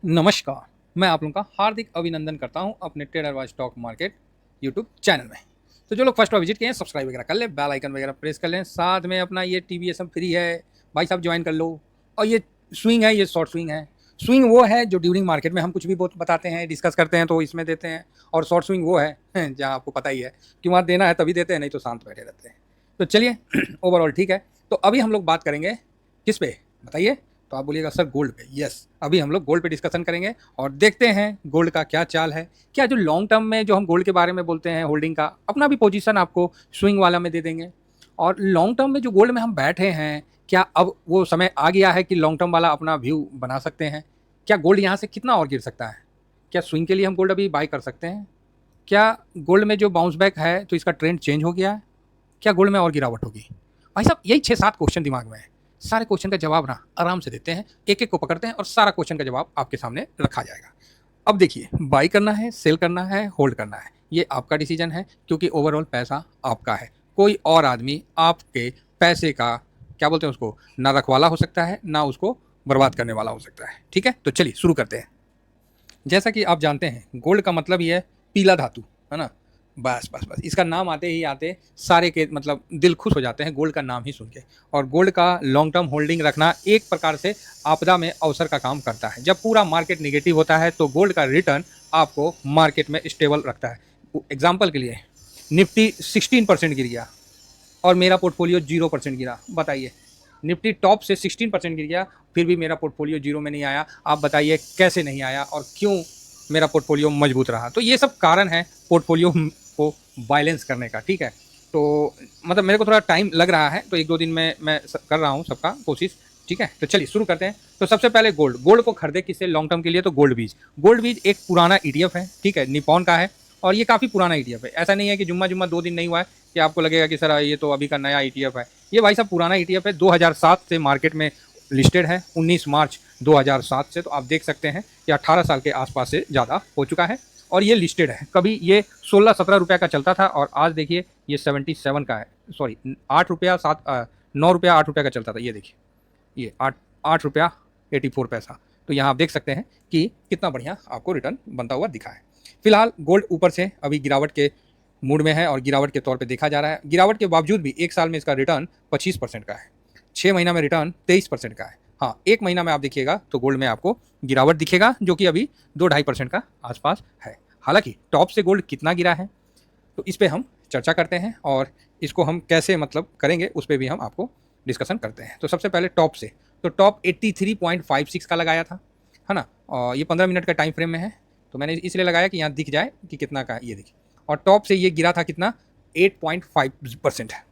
नमस्कार। मैं आप लोगों का हार्दिक अभिनंदन करता हूं अपने ट्रेडरवाइज स्टॉक मार्केट यूट्यूब चैनल में। तो जो लोग फर्स्ट बार विजिट किए हैं सब्सक्राइब वगैरह कर लें, बेल आइकन वगैरह प्रेस कर लें, साथ में अपना ये टीवीएसएम फ्री है भाई साहब ज्वाइन कर लो। और ये स्विंग है, ये शॉर्ट स्विंग है। स्विंग वो है जो ड्यूरिंग मार्केट में हम कुछ भी बहुत बताते हैं, डिस्कस करते हैं तो इसमें देते हैं। और शॉर्ट स्विंग वो है जहाँ आपको पता ही है कि वहाँ देना है तभी देते हैं, नहीं तो शांत बैठे रहते हैं। तो चलिए ओवरऑल ठीक है। तो अभी हम लोग बात करेंगे किस पे बताइए। तो आप बोलिएगा सर गोल्ड पे। यस, अभी हम लोग गोल्ड पे डिस्कशन करेंगे और देखते हैं गोल्ड का क्या चाल है। क्या जो लॉन्ग टर्म में जो हम गोल्ड के बारे में बोलते हैं होल्डिंग का, अपना भी पोजीशन आपको स्विंग वाला में दे देंगे। और लॉन्ग टर्म में जो गोल्ड में हम बैठे हैं, क्या अब वो समय आ गया है कि लॉन्ग टर्म वाला अपना व्यू बना सकते हैं? क्या गोल्ड यहाँ से कितना और गिर सकता है? क्या स्विंग के लिए हम गोल्ड अभी बाय कर सकते हैं? क्या गोल्ड में जो बाउंस बैक है तो इसका ट्रेंड चेंज हो गया है? क्या गोल्ड में और गिरावट होगी? भाई साहब यही 6-7 क्वेश्चन दिमाग में है। सारे क्वेश्चन का जवाब ना आराम से देते हैं, एक एक को पकड़ते हैं और सारा क्वेश्चन का जवाब आपके सामने रखा जाएगा। अब देखिए, बाई करना है, सेल करना है, होल्ड करना है, ये आपका डिसीजन है क्योंकि ओवरऑल पैसा आपका है। कोई और आदमी आपके पैसे का क्या बोलते हैं उसको, ना रखवाला हो सकता है ना उसको बर्बाद करने वाला हो सकता है। ठीक है, तो चलिए शुरू करते हैं। जैसा कि आप जानते हैं गोल्ड का मतलब ही है पीला धातु, है ना। बस बस बस इसका नाम आते ही आते सारे के मतलब दिल खुश हो जाते हैं गोल्ड का नाम ही सुन के। और गोल्ड का लॉन्ग टर्म होल्डिंग रखना एक प्रकार से आपदा में अवसर का काम करता है। जब पूरा मार्केट निगेटिव होता है तो गोल्ड का रिटर्न आपको मार्केट में स्टेबल रखता है। एग्जाम्पल के लिए निफ्टी 16% गिर गया और मेरा पोर्टफोलियो 0% गिरा, बताइए। निफ्टी टॉप से 16% गिर गया फिर भी मेरा पोर्टफोलियो जीरो में नहीं आया। आप बताइए कैसे नहीं आया और क्यों मेरा पोर्टफोलियो मजबूत रहा? तो ये सब कारण है पोर्टफोलियो को बैलेंस करने का। ठीक है, तो मतलब मेरे को थोड़ा टाइम लग रहा है, तो 1-2 दिन में मैं कर रहा हूँ सबका कोशिश। ठीक है, तो चलिए शुरू करते हैं। तो सबसे पहले गोल्ड को खरीदे किससे लॉन्ग टर्म के लिए? तो गोल्ड बीज एक पुराना ईटीएफ है। ठीक है, निपॉन का है और ये काफ़ी पुराना ईटीएफ है। ऐसा नहीं है कि जुम्मा जुम्मा 2 दिन नहीं हुआ है कि आपको लगेगा कि सर ये तो अभी का नया ईटीएफ है। ये भाई साहब पुराना ईटीएफ है, 2007 से मार्केट में लिस्टेड है, 19 मार्च 2007 से। तो आप देख सकते हैं कि 18 साल के आसपास से ज़्यादा हो चुका है और ये लिस्टेड है। कभी ये 16-17 रुपये का चलता था और आज देखिए ये 77 का है, सॉरी 9 रुपया 8 रुपया का चलता था। ये देखिए ये 8 रुपया 84 पैसा। तो यहाँ आप देख सकते हैं कि कितना बढ़िया आपको रिटर्न बनता हुआ दिखा है। फिलहाल गोल्ड ऊपर से अभी गिरावट के मूड में है और गिरावट के तौर पे देखा जा रहा है। गिरावट के बावजूद भी एक साल में इसका रिटर्न 25% का है, 6 महीना में रिटर्न 23% का है। हाँ, 1 महीना में आप देखिएगा तो गोल्ड में आपको गिरावट दिखेगा जो कि अभी 2-2.5% का आसपास है। हालांकि टॉप से गोल्ड कितना गिरा है तो इस पर हम चर्चा करते हैं और इसको हम कैसे मतलब करेंगे उस पर भी हम आपको डिस्कशन करते हैं। तो सबसे पहले टॉप से, तो टॉप 83.56 का लगाया था, है ना। और ये 15 मिनट का टाइम फ्रेम में है तो मैंने इसलिए लगाया कि यहाँ दिख जाए कि कितना का है। ये देखिए, और टॉप से ये गिरा था कितना, 8.5% है,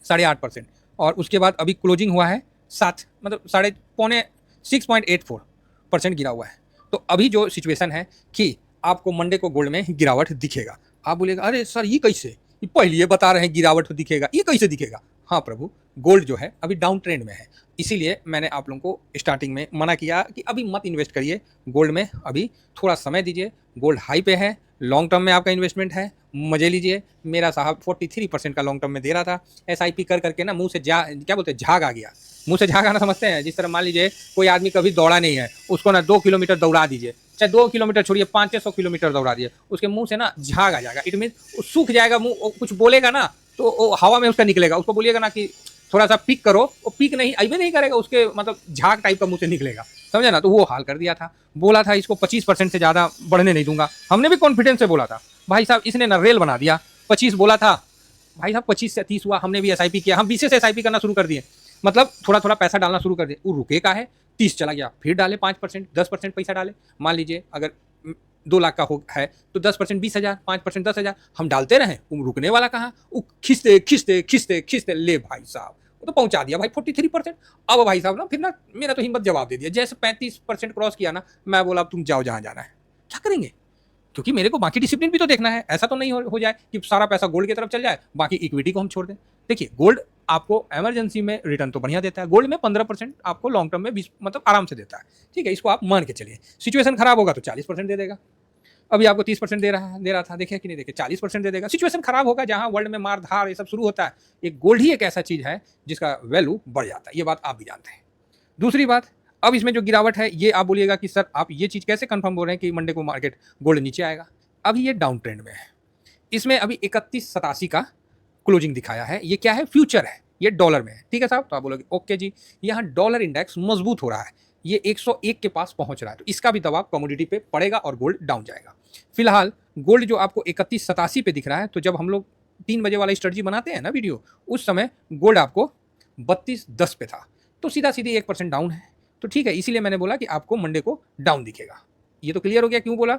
8.5%। और उसके बाद अभी क्लोजिंग हुआ है 7, मतलब साढ़े पौने 6.84% गिरा हुआ है। तो अभी जो सिचुएशन है कि आपको मंडे को गोल्ड में गिरावट दिखेगा। आप बोलेगा अरे सर ये कैसे, ये पहले बता रहे हैं गिरावट दिखेगा, ये कैसे दिखेगा? हाँ प्रभु, गोल्ड जो है अभी डाउन ट्रेंड में है, इसीलिए मैंने आप लोगों को स्टार्टिंग में मना किया कि अभी मत इन्वेस्ट करिए गोल्ड में, अभी थोड़ा समय दीजिए। गोल्ड हाई पे है, लॉन्ग टर्म में आपका इन्वेस्टमेंट है, मजे लीजिए। मेरा साहब 43% का लॉन्ग टर्म में दे रहा था, एसआईपी कर करके ना मुंह से क्या बोलते हैं, झाग आ गया। मुंह से झाग आना समझते हैं? जिस तरह मान लीजिए कोई आदमी कभी दौड़ा नहीं है, उसको ना 2 किलोमीटर दौड़ा दीजिए, चाहे 2 किलोमीटर छोड़िए 500-600 किलोमीटर दौड़ा दिए, उसके मुंह से ना झाग आ जाएगा। इट मीन सूख जाएगा मुंह, कुछ बोलेगा ना तो हवा में उसका निकलेगा। उसको बोलिएगा ना कि थोड़ा सा पिक करो, वो पिक नहीं अभी नहीं करेगा, उसके मतलब झाग टाइप का मुंह से निकलेगा, समझे ना। तो वो हाल कर दिया था। बोला था इसको 25% से ज़्यादा बढ़ने नहीं दूंगा, हमने भी कॉन्फिडेंस से बोला था। भाई साहब इसने ना रेल बना दिया। 25 बोला था, भाई साहब 25 से 30 हुआ, हमने भी एसआईपी किया, हम 20 से एसआईपी करना शुरू कर दिए, मतलब थोड़ा थोड़ा पैसा डालना शुरू कर दिए। वो रुके का है, 30 चला गया, फिर डाले 5%, 10% पैसा डाले। मान लीजिए अगर 2 लाख का हो है तो 10% 20,000, 5% 10,000, हम डालते रहे, वो रुकने वाला कहाँ, वो खींचते खींचते खींचते खींचते ले भाई साहब वो तो पहुंचा दिया भाई 43%। अब भाई साहब ना फिर ना मेरा तो हिम्मत जवाब दे दिया, जैसे 35% क्रॉस किया ना, मैं बोला अब तुम जाओ जहां जाना है। क्या करेंगे, क्योंकि मेरे को बाकी डिसिप्लिन भी तो देखना है। ऐसा तो नहीं हो जाए कि सारा पैसा गोल्ड की तरफ चल जाए, बाकी इक्विटी को हम छोड़ दें। देखिए गोल्ड आपको इमरजेंसी में रिटर्न तो बढ़िया देता है, गोल्ड में 15% आपको लॉन्ग टर्म में 20 मतलब आराम से देता है। ठीक है, इसको आप मान के चलिए। सिचुएशन खराब होगा तो 40% दे देगा। अभी आपको 30% दे रहा था, देखिए कि नहीं देखे, 40% दे देगा। सिचुएशन खराब होगा जहां वर्ल्ड में मार धार ये सब शुरू होता है, एक गोल्ड ही एक ऐसा चीज है जिसका वैल्यू बढ़ जाता है, ये बात आप भी जानते हैं। दूसरी बात, अब इसमें जो गिरावट है ये आप बोलिएगा कि सर आप ये चीज़ कैसे कंफर्म बोल रहे हैं कि मंडे को मार्केट गोल्ड नीचे आएगा। अभी ये डाउन ट्रेंड में है, इसमें अभी 3187 का क्लोजिंग दिखाया है। ये क्या है? फ्यूचर है, ये डॉलर में है, ठीक है साहब। तो आप बोलोगे ओके जी, यहाँ डॉलर इंडेक्स मजबूत हो रहा है, ये 101 के पास पहुंच रहा है, तो इसका भी दबाव कमोडिटी पे पड़ेगा और गोल्ड डाउन जाएगा। फिलहाल गोल्ड जो आपको 3187 पे दिख रहा है, तो जब हम लोग 3 बजे वाला स्ट्रेटजी बनाते हैं ना वीडियो, उस समय गोल्ड आपको 3210 पे था, तो सीधा सीधी 1% डाउन है। तो ठीक है, इसीलिए मैंने बोला कि आपको मंडे को डाउन दिखेगा। ये तो क्लियर हो गया क्यों बोला।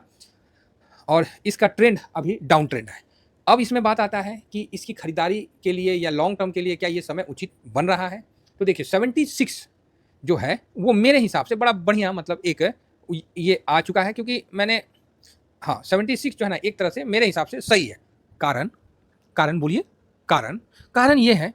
और इसका ट्रेंड अभी डाउन ट्रेंड है। अब इसमें बात आता है कि इसकी खरीदारी के लिए या लॉन्ग टर्म के लिए क्या ये समय उचित बन रहा है। तो देखिए 76 जो है वो मेरे हिसाब से बड़ा बढ़िया मतलब एक ये आ चुका है, क्योंकि मैंने 76 जो है ना एक तरह से मेरे हिसाब से सही है। कारण बोलिए। कारण ये है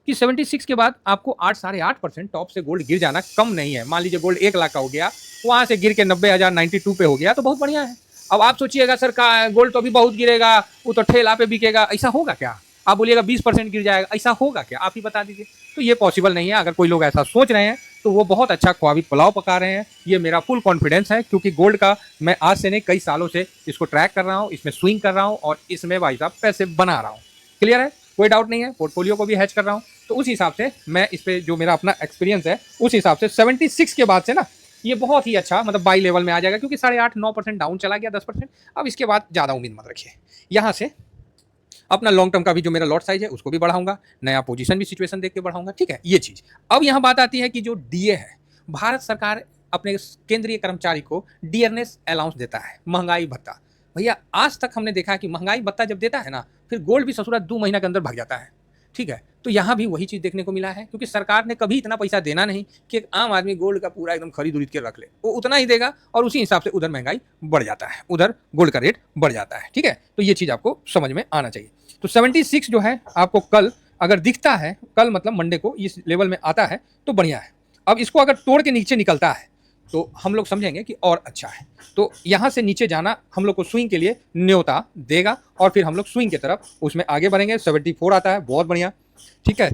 कि 76 के बाद आपको 8 साढ़े 8% टॉप से गोल्ड गिर जाना कम नहीं है। मान लीजिए गोल्ड 1 लाख का हो गया, वहां से गिर के 90,000 92 पे हो गया, तो बहुत बढ़िया है। अब आप सोचिएगा सर का गोल्ड तो अभी बहुत गिरेगा, वो तो ठेला पे बिकेगा, ऐसा होगा क्या? आप बोलिएगा 20% गिर जाएगा, ऐसा होगा क्या? आप ही बता दीजिए। तो ये पॉसिबल नहीं है। अगर कोई लोग ऐसा सोच रहे हैं तो वो बहुत अच्छा ख्वाबी पुलाव पका रहे हैं। ये मेरा फुल कॉन्फिडेंस है, क्योंकि गोल्ड का मैं आज से नहीं कई सालों से इसको ट्रैक कर रहा हूँ, इसमें स्विंग कर रहा हूँ और इसमें भाई साहब पैसे बना रहा हूँ। क्लियर है, कोई डाउट नहीं है। पोर्टफोलियो को भी हैच कर रहा हूँ, तो उस हिसाब से मैं इस पर जो मेरा अपना एक्सपीरियंस है उस हिसाब से 76 के बाद से ना ये बहुत ही अच्छा मतलब बाई लेवल में आ जाएगा, क्योंकि 8.5-9% डाउन चला गया, 10%। अब इसके बाद ज़्यादा उम्मीद मत रखिए। यहाँ से अपना लॉन्ग टर्म का भी जो मेरा लॉट साइज है उसको भी बढ़ाऊंगा, नया पोजीशन भी सिचुएशन देख के बढ़ाऊंगा, ठीक है ये चीज़। अब यहाँ बात आती है कि जो डीए है, भारत सरकार अपने केंद्रीय कर्मचारी को डियरनेस अलाउंस देता है, महंगाई भत्ता। भैया आज तक हमने देखा है कि महंगाई भत्ता जब देता है ना, फिर गोल्ड भी ससुरा 2 महीना के अंदर भाग जाता है, ठीक है। तो यहाँ भी वही चीज़ देखने को मिला है, क्योंकि सरकार ने कभी इतना पैसा देना नहीं कि एक आम आदमी गोल्ड का पूरा एकदम खरीद उरीद के रख ले, वो उतना ही देगा और उसी हिसाब से उधर महंगाई बढ़ जाता है, उधर गोल्ड का रेट बढ़ जाता है, ठीक है। तो ये चीज़ आपको समझ में आना चाहिए। तो 76 जो है आपको कल अगर दिखता है, कल मतलब मंडे को इस लेवल में आता है तो बढ़िया है। अब इसको अगर तोड़ के नीचे निकलता है तो हम लोग समझेंगे कि और अच्छा है। तो यहाँ से नीचे जाना हम लोग को स्विंग के लिए न्योता देगा और फिर हम लोग स्विंग की तरफ उसमें आगे बढ़ेंगे। 74 आता है, बहुत बढ़िया, ठीक है।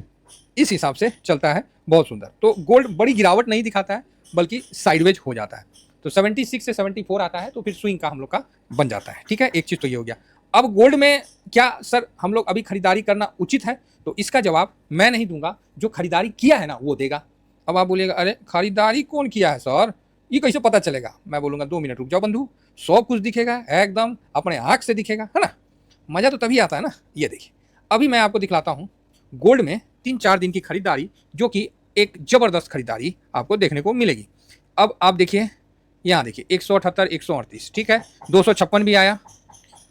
इस हिसाब से चलता है, बहुत सुंदर। तो गोल्ड बड़ी गिरावट नहीं दिखाता है, बल्कि साइडवेज हो जाता है। तो 76 से 74 आता है तो फिर स्विंग का हम लोग का बन जाता है, ठीक है। एक चीज़ तो ये हो गया। अब गोल्ड में क्या सर हम लोग अभी खरीदारी करना उचित है? तो इसका जवाब मैं नहीं दूंगा, जो खरीदारी किया है ना वो देगा। अब आप बोलिएगा अरे खरीदारी कौन किया है सर, ये कैसे पता चलेगा? मैं बोलूँगा 2 मिनट रुक जाओ बंधु, सब कुछ दिखेगा एकदम अपने आँख से दिखेगा, है ना। मज़ा तो तभी आता है ना। ये देखिए अभी मैं आपको दिखलाता हूँ गोल्ड में 3-4 दिन की खरीदारी, जो कि एक ज़बरदस्त खरीदारी आपको देखने को मिलेगी। अब आप देखिए, यहाँ देखिए 178, 138, ठीक है, 256 भी आया।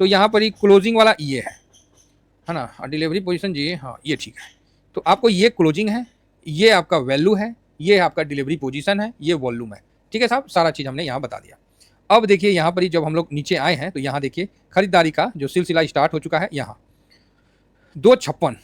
तो यहाँ पर ही क्लोजिंग वाला ये है ना, डिलीवरी पोजीशन जी, हाँ ये ठीक है। तो आपको ये क्लोजिंग है, ये आपका वैल्यू है, ये आपका डिलीवरी पोजीशन है, ये वॉल्यूम है, ठीक है साहब। सारा चीज़ हमने यहाँ बता दिया। अब देखिए यहाँ पर ही जब हम लोग नीचे आए हैं तो यहाँ देखिए खरीदारी का जो सिलसिला स्टार्ट हो चुका है। यहाँ 256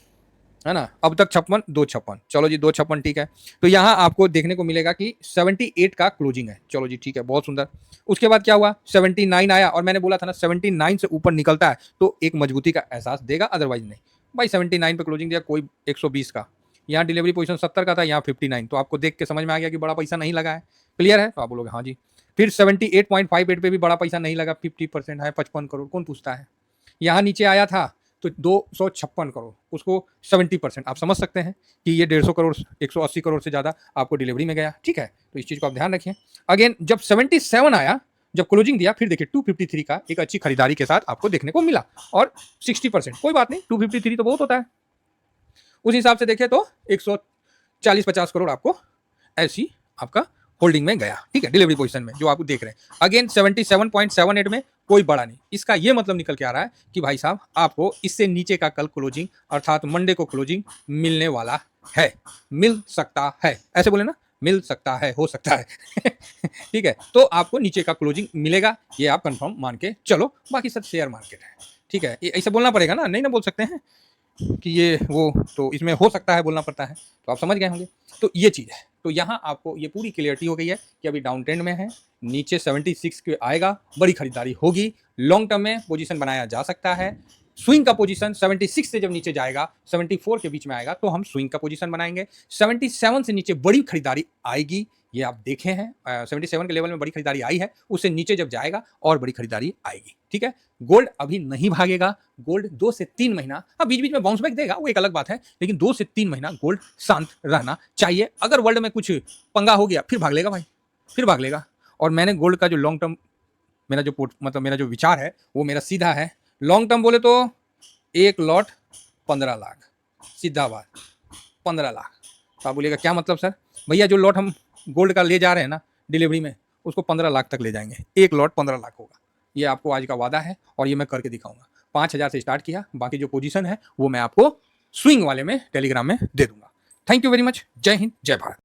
है ना, अब तक 56, 256, चलो जी 256, ठीक है। तो यहाँ आपको देखने को मिलेगा कि 78 का क्लोजिंग है, चलो जी ठीक है, बहुत सुंदर। उसके बाद क्या हुआ, 79 आया, और मैंने बोला था ना 79 से ऊपर निकलता है तो एक मजबूती का एहसास देगा, अदरवाइज नहीं। भाई 79 पे क्लोजिंग दिया, कोई 120 का, यहाँ डिलीवरी पोजीशन 70 का था, यहाँ 59, तो आपको देख के समझ में आ गया कि बड़ा पैसा नहीं लगा है। क्लियर है, तो आप बोलोगे हाँ जी। फिर 78.58 पे भी बड़ा पैसा नहीं लगा, 50% है, 55 करोड़, कौन पूछता है। यहाँ नीचे आया था तो 256 करोड़, उसको 70%, आप समझ सकते हैं कि ये 150 करोड़ 180 करोड़ से ज़्यादा आपको डिलीवरी में गया, ठीक है। तो इस चीज़ को आप ध्यान रखिए। अगेन जब 77 आया, जब क्लोजिंग दिया, फिर देखिए 253 का एक अच्छी खरीदारी के साथ आपको देखने को मिला, और 60%, कोई बात नहीं, 253 तो बहुत होता है। उस हिसाब से देखें तो 140-50 करोड़ आपको ऐसी आपका होल्डिंग में गया, ठीक है, डिलीवरी पोजीशन में जो आप देख रहे हैं। अगेन 77.78 में कोई बड़ा नहीं। इसका ये मतलब निकल के आ रहा है कि भाई साहब आपको इससे नीचे का कल क्लोजिंग अर्थात मंडे को क्लोजिंग मिलने वाला है, मिल सकता है, ऐसे बोले ना, मिल सकता है, हो सकता है ठीक है। तो आपको नीचे का क्लोजिंग मिलेगा, ये आप कंफर्म मान के चलो। बाकी सब शेयर मार्केट है, ठीक है, ऐसे बोलना पड़ेगा ना, नहीं ना बोल सकते हैं कि ये वो, तो इसमें हो सकता है बोलना पड़ता है, तो आप समझ गए होंगे। तो ये चीज़ है। तो यहाँ आपको ये पूरी क्लियरिटी हो गई है कि अभी डाउन ट्रेंड में है, नीचे 76 के आएगा, बड़ी खरीदारी होगी, लॉन्ग टर्म में पोजीशन बनाया जा सकता है। स्विंग का पोजीशन 76 से जब नीचे जाएगा, 74 के बीच में आएगा तो हम स्विंग का पोजीशन बनाएंगे। 77 से नीचे बड़ी खरीदारी आएगी, ये आप देखे हैं 77 के लेवल में बड़ी खरीदारी आई है, उससे नीचे जब जाएगा और बड़ी खरीदारी आएगी। ठीक है, गोल्ड अभी नहीं भागेगा, गोल्ड 2 से 3 महीना, हाँ बीच बीच में बाउंस बैक देगा, वो एक अलग बात है, लेकिन 2 से 3 महीना गोल्ड शांत रहना चाहिए। अगर वर्ल्ड में कुछ पंगा हो गया फिर भाग लेगा भाई, फिर भाग लेगा। और मैंने गोल्ड का जो लॉन्ग टर्म मेरा जो मतलब मेरा जो विचार है वो मेरा सीधा है। लॉन्ग टर्म बोले तो एक लॉट 15 लाख, सीधा बात 15 लाख। तो आप बोलिएगा क्या मतलब सर? भैया जो लॉट हम गोल्ड का ले जा रहे हैं ना डिलीवरी में, उसको 15 लाख तक ले जाएंगे, एक लॉट 15 लाख होगा। ये आपको आज का वादा है और ये मैं करके दिखाऊंगा। 5,000 से स्टार्ट किया, बाकी जो पोजीशन है वो मैं आपको स्विंग वाले में टेलीग्राम में दे दूंगा। Thank you very much. जय हिंद, जय भारत।